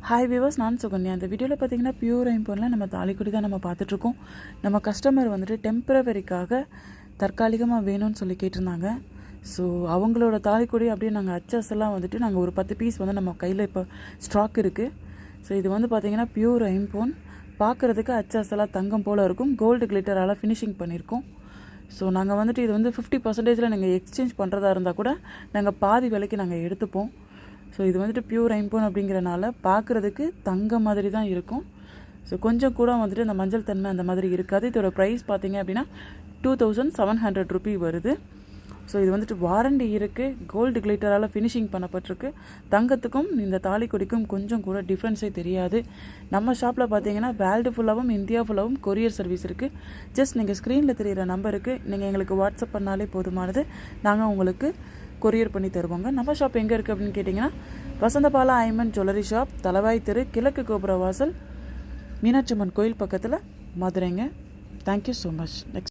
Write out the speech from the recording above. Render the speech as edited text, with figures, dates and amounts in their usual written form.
Hi viewers, நான் சுகன்யா. இந்த வீடியோவில் பார்த்தீங்கன்னா பியூர் ஐம்பொன்னில் நம்ம தாலிக்கொடி தான் நம்ம பார்த்துட்ருக்கோம். நம்ம கஸ்டமர் வந்துட்டு டெம்பரவரிக்காக தற்காலிகமாக வேணும்னு சொல்லி கேட்டிருந்தாங்க. ஸோ அவங்களோட தாலிக்கொடி அப்படியே நாங்கள் அச்சஸ்லாம் வந்துட்டு நாங்கள் ஒரு 10 பீஸ் வந்து நம்ம கையில் இப்போ ஸ்டாக் இருக்குது. ஸோ இது வந்து பார்த்திங்கன்னா பியூர் ஐம்பொன், பார்க்குறதுக்கு அச்சஸ்லாம் தங்கம் போல் இருக்கும். கோல்டு கிளிட்டரால் ஃபினிஷிங் பண்ணியிருக்கோம். ஸோ நாங்கள் வந்துட்டு இது வந்து 50% நீங்கள் எக்ஸ்சேஞ்ச் பண்ணுறதா இருந்தால் கூட நாங்கள் பாதி விலைக்கு நாங்கள் எடுத்துப்போம். ஸோ இது வந்துட்டு பியூர் ஐம்பொன் அப்படிங்கிறனால பார்க்குறதுக்கு தங்க மாதிரி தான் இருக்கும். ஸோ கொஞ்சம் கூட வந்துட்டு அந்த மஞ்சள் தன்மை அந்த மாதிரி இருக்காது. இதோட ப்ரைஸ் பார்த்தீங்க அப்படின்னா 2700 ரூபி வருது. ஸோ இது வந்துட்டு வாரண்டி இருக்குது. கோல்டு கிளிட்டரால் ஃபினிஷிங் பண்ணப்பட்டிருக்கு. தங்கத்துக்கும் இந்த தாலிக்கொடிக்கும் கொஞ்சம் கூட டிஃப்ரென்ஸே தெரியாது. நம்ம ஷாப்பில் பார்த்தீங்கன்னா வேர்ல்டு ஃபுல்லாகவும் இந்தியா ஃபுல்லாகவும் கொரியர் சர்வீஸ் இருக்குது. ஜஸ்ட் நீங்கள் ஸ்க்ரீனில் தெரிகிற நம்பருக்கு நீங்கள் எங்களுக்கு வாட்ஸ்அப் பண்ணாலே போதுமானது. நாங்கள் உங்களுக்கு கொரியர் பண்ணி தருவாங்க. நம்ம ஷாப் எங்கே இருக்குது அப்படின்னு கேட்டிங்கன்னா வசந்தபாலா ஐமன் ஜுவல்லரி ஷாப், தலவாய் தெரு, கிழக்கு கோபுர வாசல், மீனாட்சி அம்மன் கோயில் பக்கத்தில், மதுரைங்க. Thank you so much. நெக்ஸ்ட்